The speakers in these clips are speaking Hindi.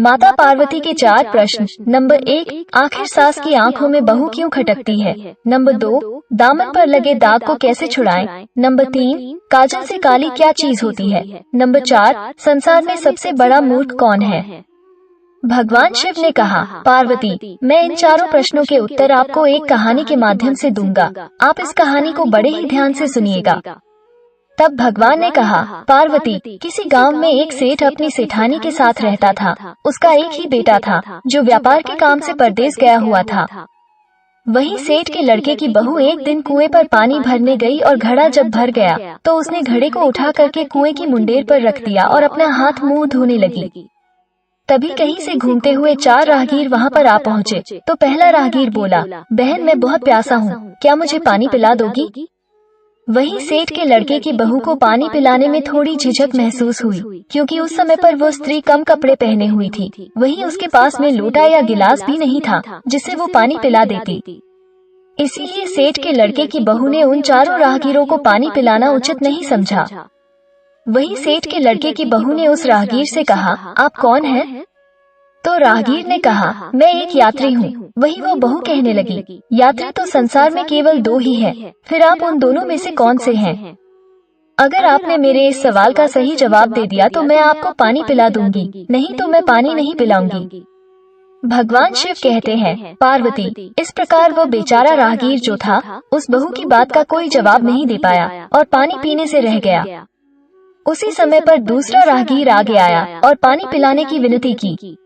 माता पार्वती के 4 प्रश्न। नंबर 1, आखिर सास की आंखों में बहू क्यों खटकती है? नंबर 2, दामन पर लगे दाग को कैसे छुड़ाएं? नंबर 3, काजल से काली क्या चीज होती है? नंबर 4, संसार में सबसे बड़ा मूर्ख कौन है? भगवान शिव ने कहा, पार्वती, मैं इन चारों प्रश्नों के उत्तर आपको एक कहानी के माध्यम से दूंगा। आप इस कहानी को बड़े ही ध्यान से सुनिएगा। तब भगवान ने कहा, पार्वती, किसी गांव में एक सेठ अपनी सेठानी के साथ रहता था। उसका एक ही बेटा था जो व्यापार के काम से परदेश गया हुआ था। वहीं सेठ के लड़के की बहू एक दिन कुएं पर पानी भरने गई और घड़ा जब भर गया तो उसने घड़े को उठा करके कुएं की मुंडेर पर रख दिया और अपना हाथ मुंह धोने लगी। तभी कहीं से घूमते हुए 4 राहगीर वहां पर आ पहुंचे। तो पहला राहगीर बोला, बहन, मैं बहुत प्यासा हूँ, क्या मुझे पानी पिला दोगी? वहीं सेठ के लड़के की बहू को पानी पिलाने में थोड़ी झिझक महसूस हुई, क्योंकि उस समय पर वो स्त्री कम कपड़े पहने हुई थी। वहीं उसके पास में लोटा या गिलास भी नहीं था जिससे वो पानी पिला देती। इसीलिए सेठ के लड़के की बहू ने उन चारों राहगीरों को पानी पिलाना उचित नहीं समझा। वहीं सेठ के लड़के की बहू ने उस राहगीर से कहा, आप कौन हैं? तो राहगीर ने कहा, मैं एक यात्री हूँ। वही वो बहू कहने लगी, यात्री तो संसार में केवल 2 ही है, फिर आप उन दोनों में से कौन से हैं? अगर आपने मेरे इस सवाल का सही जवाब दे दिया तो मैं आपको पानी पिला दूंगी, नहीं तो मैं पानी नहीं पिलाऊंगी। भगवान शिव कहते हैं, पार्वती, इस प्रकार वो बेचारा राहगीर जो था उस बहू की बात का कोई जवाब नहीं दे पाया और पानी पीने से रह गया। उसी समय पर दूसरा राहगीर आगे आया और पानी पिलाने की विनती की।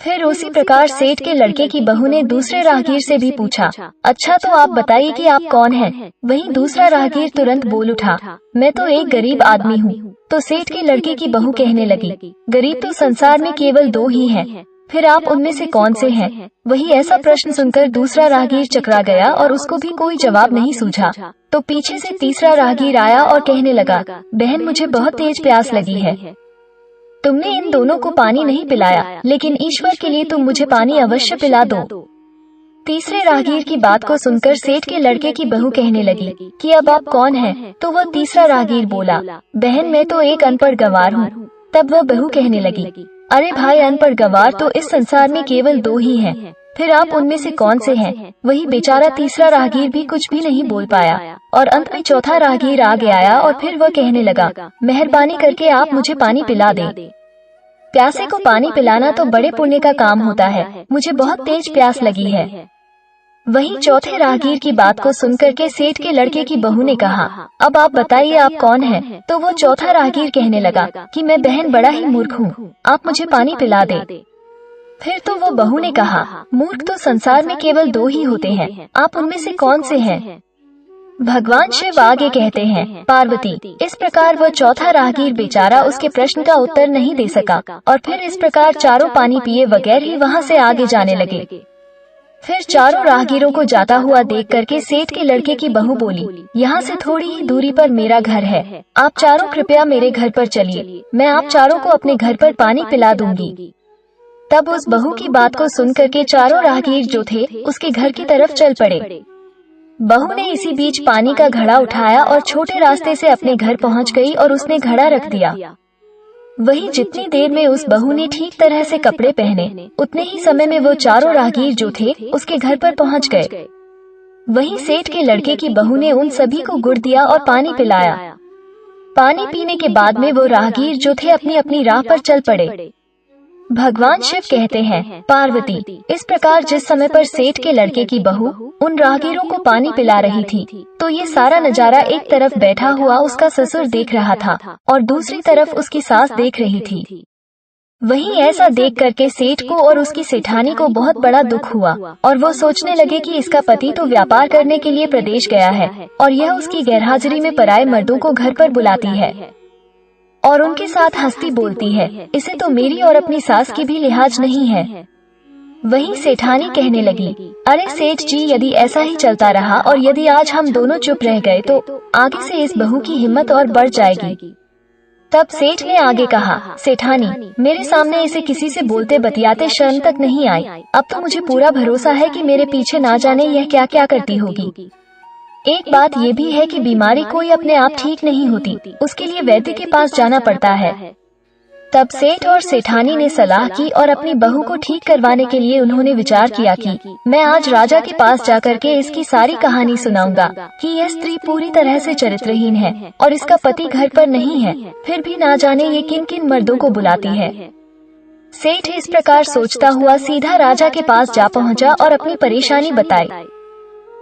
फिर उसी प्रकार सेठ के लड़के की बहू ने दूसरे राहगीर से भी पूछा, अच्छा तो आप बताइए कि आप कौन हैं? वहीं दूसरा राहगीर तुरंत बोल उठा, मैं तो एक गरीब आदमी हूँ। तो सेठ के लड़के की बहू कहने लगी, गरीब तो संसार में केवल 2 ही हैं, फिर आप उनमें से कौन से हैं? वही ऐसा प्रश्न सुनकर दूसरा राहगीर चकरा गया और उसको भी कोई जवाब नहीं सूझा। तो पीछे से तीसरा राहगीर आया और कहने लगा, बहन, मुझे बहुत तेज प्यास लगी है। तुमने इन दोनों को पानी नहीं पिलाया, लेकिन ईश्वर के लिए तुम मुझे पानी अवश्य पिला दो। तीसरे राहगीर की बात को सुनकर सेठ के लड़के की बहू कहने लगी कि अब आप कौन हैं? तो वह तीसरा राहगीर बोला, बहन, मैं तो एक अनपढ़ गंवार हूँ। तब वह बहू कहने लगी, अरे भाई, अनपढ़ गंवार तो इस संसार में केवल 2 ही हैं, फिर आप उनमें से कौन से हैं? वही बेचारा तीसरा राहगीर भी कुछ भी नहीं बोल पाया और अंत में चौथा राहगीर आगे आया और फिर वह कहने लगा, मेहरबानी करके आप मुझे पानी पिला दें। प्यासे को पानी पिलाना तो बड़े पुण्य का काम होता है, मुझे बहुत तेज प्यास लगी है। वहीं चौथे राहगीर की बात को सुनकर के सेठ के लड़के की बहू ने कहा, अब आप बताइए आप कौन हैं? तो वो चौथा राहगीर कहने लगा कि मैं, बहन, बड़ा ही मूर्ख हूँ, आप मुझे पानी पिला दें। फिर तो वो बहू ने कहा, मूर्ख तो संसार में केवल 2 ही होते हैं, आप उनमें से कौन से हैं? भगवान शिव आगे कहते हैं, पार्वती, इस प्रकार वो चौथा राहगीर बेचारा उसके प्रश्न का उत्तर नहीं दे सका और फिर इस प्रकार चारों पानी पिए बगैर ही वहाँ से आगे जाने लगे। फिर चारों राहगीरों को जाता हुआ देख करके सेठ के लड़के की बहू बोली, यहाँ से थोड़ी ही दूरी पर मेरा घर है, आप चारों कृपया मेरे घर पर चलिए, मैं आप चारों को अपने घर पर पानी पिला दूंगी। तब उस बहू की बात को सुन करके चारों राहगीर जो थे उसके घर की तरफ चल पड़े। बहू ने इसी बीच पानी का घड़ा उठाया और छोटे रास्ते से अपने घर पहुंच गई और उसने घड़ा रख दिया। वही जितनी देर में उस बहू ने ठीक तरह से कपड़े पहने, उतने ही समय में वो चारों राहगीर जो थे उसके घर पर पहुंच गए। वहीं सेठ के लड़के की बहू ने उन सभी को गुड़ दिया और पानी पिलाया। पानी पीने के बाद में वो राहगीर जो थे अपनी अपनी राह पर चल पड़े। भगवान शिव कहते हैं, पार्वती, इस प्रकार जिस समय पर सेठ के लड़के की बहू उन राहगीरों को पानी पिला रही थी, तो ये सारा नजारा एक तरफ बैठा हुआ उसका ससुर देख रहा था और दूसरी तरफ उसकी सास देख रही थी। वहीं ऐसा देख करके सेठ को और उसकी सेठानी को बहुत बड़ा दुख हुआ और वो सोचने लगे कि इसका पति तो व्यापार करने के लिए प्रदेश गया है और यह उसकी गैरहाजिरी में पराये मर्दों को घर पर बुलाती है और उनके साथ हंसती बोलती है, इसे तो मेरी और अपनी सास की भी लिहाज नहीं है। वहीं सेठानी कहने लगी, अरे सेठ जी, यदि ऐसा ही चलता रहा और यदि आज हम दोनों चुप रह गए तो आगे से इस बहू की हिम्मत और बढ़ जाएगी। तब सेठ ने आगे कहा, सेठानी, मेरे सामने इसे किसी से बोलते बतियाते शर्म तक नहीं आई। अब तो मुझे पूरा भरोसा है कि मेरे पीछे ना जाने यह क्या क्या करती होगी। एक बात ये भी है कि बीमारी कोई अपने आप ठीक नहीं होती, उसके लिए वैद्य के पास जाना पड़ता है। तब सेठ और सेठानी ने सलाह की और अपनी बहू को ठीक करवाने के लिए उन्होंने विचार किया कि मैं आज राजा के पास जाकर के इसकी सारी कहानी सुनाऊंगा कि यह स्त्री पूरी तरह से चरित्रहीन है और इसका पति घर पर नहीं है, फिर भी ना जाने ये किन किन मर्दों को बुलाती है। सेठ इस प्रकार सोचता हुआ सीधा राजा के पास जा पहुंचा और अपनी परेशानी बताई।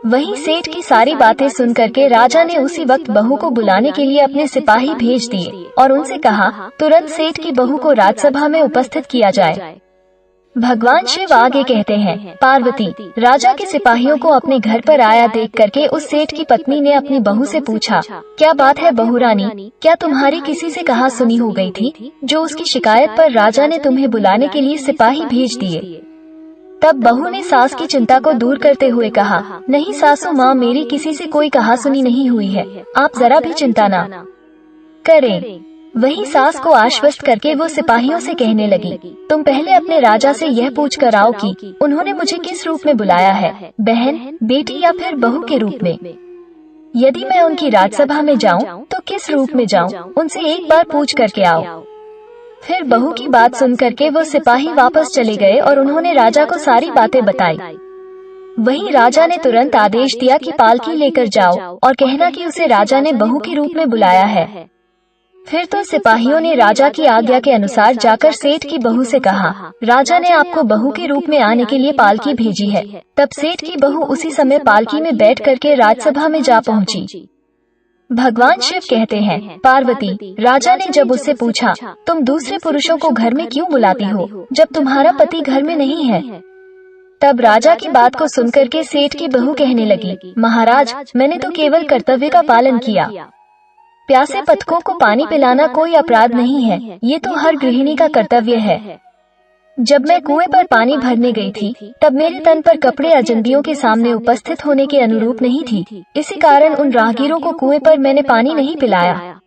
वहीं सेठ की सारी बातें सुन करके राजा ने उसी वक्त बहू को बुलाने के लिए अपने सिपाही भेज दिए और उनसे कहा तुरंत सेठ की बहू को राजसभा में उपस्थित किया जाए। भगवान शिव आगे कहते हैं, पार्वती, राजा के सिपाहियों को अपने घर पर आया देख करके उस सेठ की पत्नी ने अपनी बहू से पूछा, क्या बात है बहू रानी, क्या तुम्हारी किसी से कहा सुनी हो गई थी जो उसकी शिकायत पर राजा ने तुम्हें बुलाने के लिए सिपाही भेज दिए? तब बहू ने सास की चिंता को दूर करते हुए कहा, नहीं सासू माँ, मेरी किसी से कोई कहा सुनी नहीं हुई है, आप जरा भी चिंता ना करें। वही सास को आश्वस्त करके वो सिपाहियों से कहने लगी, तुम पहले अपने राजा से यह पूछ कर आओ कि उन्होंने मुझे किस रूप में बुलाया है, बहन, बेटी या फिर बहू के रूप में। यदि मैं उनकी राजसभा में जाऊं तो किस रूप में जाऊं, उनसे एक बार पूछ करके आओ। फिर बहू की बात सुन करके वो सिपाही वापस चले गए और उन्होंने राजा को सारी बातें बताई। वहीं राजा ने तुरंत आदेश दिया कि पालकी लेकर जाओ और कहना कि उसे राजा ने बहू के रूप में बुलाया है। फिर तो सिपाहियों ने राजा की आज्ञा के अनुसार जाकर सेठ की बहू से कहा, राजा ने आपको बहू के रूप में आने के लिए पालकी भेजी है। तब सेठ की बहू उसी समय पालकी में बैठ करके राजसभा में जा पहुंची। भगवान शिव कहते हैं, पार्वती, राजा ने जब उससे पूछा, तुम दूसरे पुरुषों को घर में क्यों बुलाती हो जब तुम्हारा पति घर में नहीं है? तब राजा की बात को सुनकर के सेठ की बहू कहने लगी, महाराज, मैंने तो केवल कर्तव्य का पालन किया। प्यासे पथिकों को पानी पिलाना कोई अपराध नहीं है, ये तो हर गृहिणी का कर्तव्य है। जब मैं कुएं पर पानी भरने गई थी तब मेरे तन पर कपड़े अजनबियों के सामने उपस्थित होने के अनुरूप नहीं थी, इसी कारण उन राहगीरों को कुएं पर मैंने पानी नहीं पिलाया।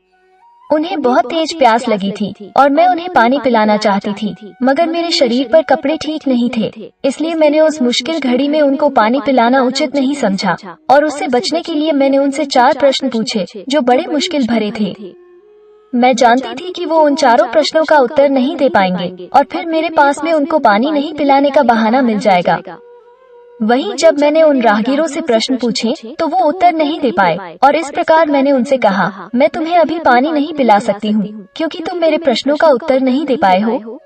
उन्हें बहुत तेज प्यास लगी थी और मैं उन्हें पानी पिलाना चाहती थी, मगर मेरे शरीर पर कपड़े ठीक नहीं थे, इसलिए मैंने उस मुश्किल घड़ी में उनको पानी पिलाना उचित नहीं समझा और उससे बचने के लिए मैंने उनसे 4 प्रश्न पूछे जो बड़े मुश्किल भरे थे। मैं जानती थी कि वो उन चारों प्रश्नों का उत्तर नहीं दे पाएंगे और फिर मेरे पास में उनको पानी नहीं पिलाने का बहाना मिल जाएगा। वहीं जब मैंने उन राहगीरों से प्रश्न पूछे तो वो उत्तर नहीं दे पाए और इस प्रकार मैंने उनसे कहा, मैं तुम्हें अभी पानी नहीं पिला सकती हूँ क्योंकि तुम मेरे प्रश्नों का उत्तर नहीं दे पाए हो।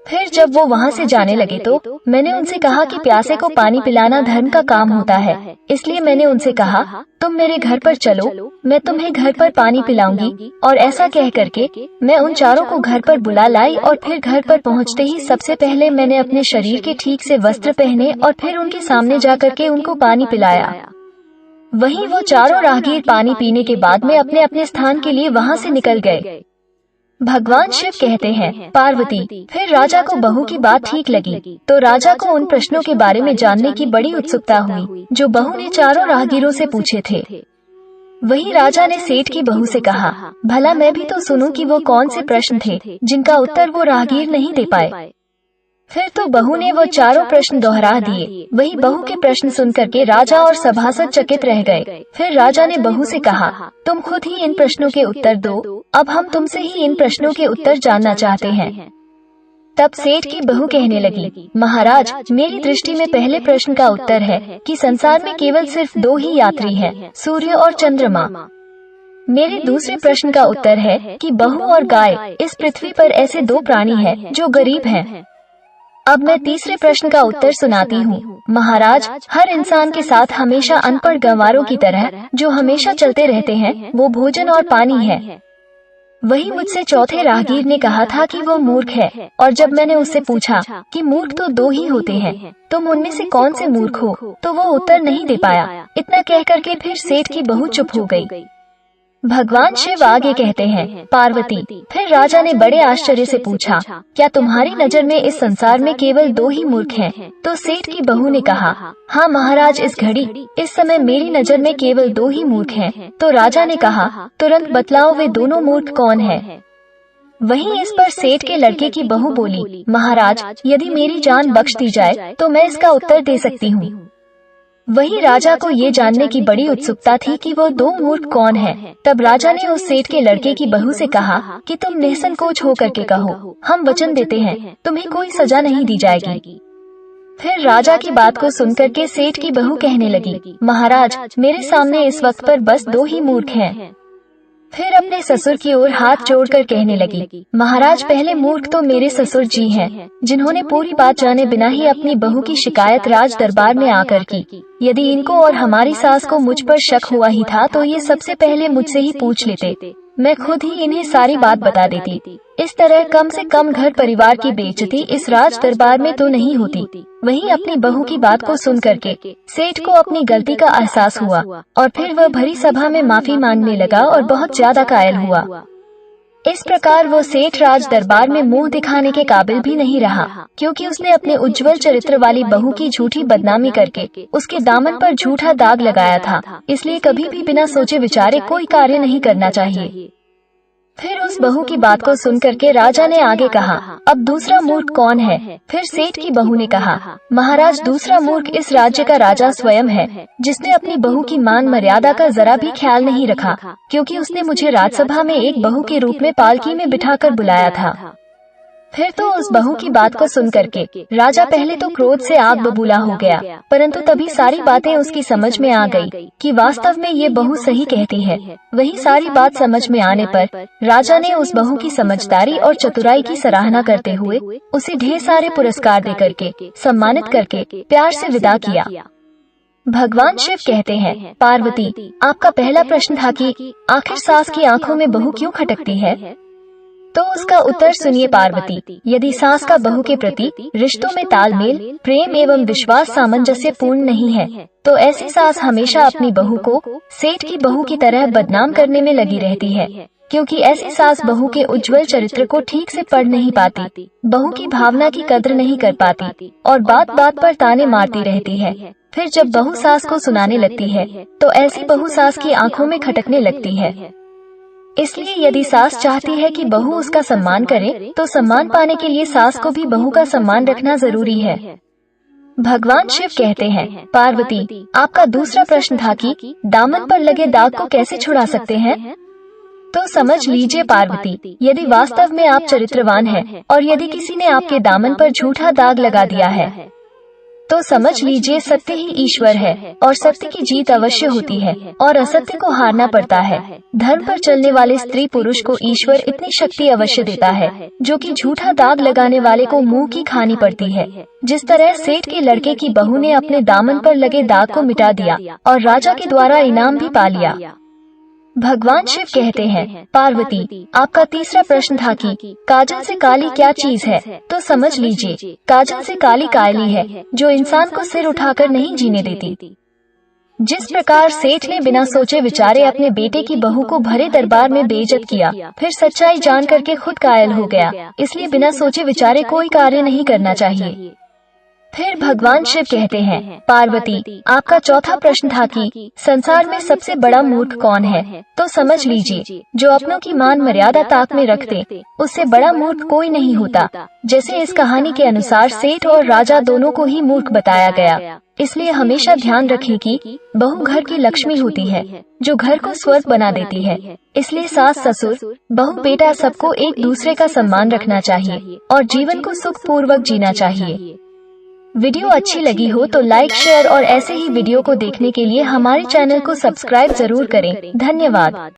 फिर जब वो वहाँ से जाने लगे तो मैंने उनसे कहा कि प्यासे को पानी पिलाना धर्म का काम होता है, इसलिए मैंने उनसे कहा, तुम मेरे घर पर चलो, मैं तुम्हें घर पर पानी पिलाऊंगी। और ऐसा कह करके मैं उन चारों को घर पर बुला लाई और फिर घर पर पहुँचते ही सबसे पहले मैंने अपने शरीर के ठीक से वस्त्र पहने और फिर उनके सामने जा करके उनको पानी पिलाया। वहीं वो चारों राहगीर पानी पीने के बाद में अपने अपने स्थान के लिए वहाँ से निकल गए। भगवान शिव कहते हैं, पार्वती, फिर राजा को बहू की बात ठीक लगी तो राजा को उन प्रश्नों के बारे में जानने की बड़ी उत्सुकता हुई जो बहू ने चारों राहगीरों से पूछे थे। वही राजा ने सेठ की बहू से कहा, भला मैं भी तो सुनूं कि वो कौन से प्रश्न थे जिनका उत्तर वो राहगीर नहीं दे पाए। फिर तो बहू ने वो चारों प्रश्न दोहरा दिए। वही बहू के प्रश्न सुन करके राजा और सभासद चकित रह गए। फिर राजा ने बहू से कहा, तुम खुद ही इन प्रश्नों के उत्तर दो, अब हम तुमसे ही इन प्रश्नों के उत्तर जानना चाहते हैं। तब सेठ की बहू कहने लगी, महाराज, मेरी दृष्टि में पहले प्रश्न का उत्तर है कि संसार में केवल सिर्फ 2 ही यात्री हैं, सूर्य और चंद्रमा। मेरे दूसरे प्रश्न का उत्तर है कि बहू और गाय, इस पृथ्वी पर ऐसे 2 प्राणी हैं जो गरीब हैं। अब मैं तीसरे प्रश्न का उत्तर सुनाती हूँ। महाराज, हर इंसान के साथ हमेशा अनपढ़ गंवारों की तरह जो हमेशा चलते रहते हैं वो भोजन और पानी है। वही मुझसे चौथे राहगीर ने कहा था कि वो मूर्ख है और जब मैंने उससे पूछा कि मूर्ख तो 2 ही होते हैं, तुम उनमें से कौन से मूर्ख हो, तो वो उत्तर नहीं दे पाया। इतना कह करके फिर सेठ की बहू चुप हो गई। भगवान शिव आगे कहते हैं, पार्वती, फिर राजा ने बड़े आश्चर्य से पूछा, क्या तुम्हारी नजर में इस संसार में केवल 2 ही मूर्ख हैं? तो सेठ की बहू ने कहा, हाँ महाराज, इस घड़ी, इस समय मेरी नजर में केवल 2 ही मूर्ख हैं। तो राजा ने कहा, तुरंत बतलाओ वे दोनों मूर्ख कौन हैं? वहीं इस पर सेठ के लड़के की बहू बोली, महाराज, यदि मेरी जान बख्श दी जाए तो मैं इसका उत्तर दे सकती हूँ। वही राजा को ये जानने की बड़ी उत्सुकता थी कि वो दो मूर्ख कौन हैं। तब राजा ने उस सेठ के लड़के की बहू से कहा कि तुम निसंकोच हो करके कहो, हम वचन देते हैं तुम्हें कोई सजा नहीं दी जाएगी। फिर राजा की बात को सुनकर के सेठ की बहू कहने लगी, महाराज मेरे सामने इस वक्त पर बस दो ही मूर्ख हैं। फिर अपने ससुर की ओर हाथ जोड़कर कहने लगी, महाराज पहले मूर्ख तो मेरे ससुर जी हैं, जिन्होंने पूरी बात जाने बिना ही अपनी बहू की शिकायत राज दरबार में आकर की। यदि इनको और हमारी सास को मुझ पर शक हुआ ही था तो ये सबसे पहले मुझसे ही पूछ लेते, मैं खुद ही इन्हें सारी बात बता देती। इस तरह कम से कम घर परिवार की बेइज्जती इस राज दरबार में तो नहीं होती। वहीं अपनी बहू की बात को सुन करके सेठ को अपनी गलती का एहसास हुआ और फिर वह भरी सभा में माफी मांगने लगा और बहुत ज्यादा कायल हुआ। इस प्रकार वो सेठ राज दरबार में मुंह दिखाने के काबिल भी नहीं रहा, क्योंकि उसने अपने उज्जवल चरित्र वाली बहू की झूठी बदनामी करके उसके दामन पर झूठा दाग लगाया था। इसलिए कभी भी बिना सोचे विचारे कोई कार्य नहीं करना चाहिए। फिर उस बहू की बात को सुन करके राजा ने आगे कहा, अब दूसरा मूर्ख कौन है? फिर सेठ की बहू ने कहा, महाराज दूसरा मूर्ख इस राज्य का राजा स्वयं है, जिसने अपनी बहू की मान मर्यादा का जरा भी ख्याल नहीं रखा, क्योंकि उसने मुझे राजसभा में एक बहू के रूप में पालकी में बिठाकर बुलाया था। फिर तो उस बहू की बात को सुन करके राजा पहले तो क्रोध से आग बबूला हो गया, परंतु तभी सारी बातें उसकी समझ में आ गई कि वास्तव में ये बहू सही कहती है। वही सारी बात समझ में आने पर राजा ने उस बहू की समझदारी और चतुराई की सराहना करते हुए उसे ढेर सारे पुरस्कार दे करके सम्मानित करके प्यार से विदा किया। भगवान शिव कहते हैं, पार्वती आपका पहला प्रश्न था कि आखिर सास की आंखों में बहू क्यों खटकती है, तो उसका उत्तर सुनिए पार्वती। यदि सास का बहू के प्रति रिश्तों में तालमेल, प्रेम एवं विश्वास सामंजस्य पूर्ण नहीं है, तो ऐसी सास हमेशा अपनी बहू को सेठ की बहू की तरह बदनाम करने में लगी रहती है, क्योंकि ऐसी सास बहू के उज्जवल चरित्र को ठीक से पढ़ नहीं पाती, बहू की भावना की कद्र नहीं कर पाती और बात बात पर ताने मारती रहती है। फिर जब बहू सास को सुनाने लगती है तो ऐसी बहू सास की आंखों में खटकने लगती है। इसलिए यदि सास चाहती है कि बहू उसका सम्मान करे, तो सम्मान पाने के लिए सास को भी बहू का सम्मान रखना जरूरी है। भगवान शिव कहते हैं, पार्वती आपका दूसरा प्रश्न था कि दामन पर लगे दाग को कैसे छुड़ा सकते हैं, तो समझ लीजिए पार्वती, यदि वास्तव में आप चरित्रवान हैं और यदि किसी ने आपके दामन पर झूठा दाग लगा दिया है, तो समझ लीजिए सत्य ही ईश्वर है और सत्य की जीत अवश्य होती है और असत्य को हारना पड़ता है। धर्म पर चलने वाले स्त्री पुरुष को ईश्वर इतनी शक्ति अवश्य देता है जो कि झूठा दाग लगाने वाले को मुंह की खानी पड़ती है। जिस तरह सेठ के लड़के की बहू ने अपने दामन पर लगे दाग को मिटा दिया और राजा के द्वारा इनाम भी पा लिया। भगवान शिव कहते हैं, पार्वती आपका तीसरा प्रश्न था कि काजल से काली क्या चीज है, तो समझ लीजिए काजल से काली कायली है जो इंसान को सिर उठाकर नहीं जीने देती। जिस प्रकार सेठ ने बिना सोचे विचारे अपने बेटे की बहू को भरे दरबार में बेइज्जत किया, फिर सच्चाई जान करके खुद कायल हो गया, इसलिए बिना सोचे विचारे कोई कार्य नहीं करना चाहिए। फिर भगवान शिव कहते हैं, पार्वती आपका चौथा प्रश्न था कि संसार में सबसे बड़ा मूर्ख कौन है, तो समझ लीजिए जो अपनों की मान मर्यादा ताक में रखते, उससे बड़ा मूर्ख कोई नहीं होता। जैसे इस कहानी के अनुसार सेठ और राजा दोनों को ही मूर्ख बताया गया। इसलिए हमेशा ध्यान रखें कि बहू घर की लक्ष्मी होती है जो घर को स्वर्ग बना देती है। इसलिए सास ससुर बहू बेटा सबको एक दूसरे का सम्मान रखना चाहिए और जीवन को सुख पूर्वक जीना चाहिए। वीडियो अच्छी लगी हो तो लाइक शेयर और ऐसे ही वीडियो को देखने के लिए हमारे चैनल को सब्सक्राइब जरूर करें। धन्यवाद।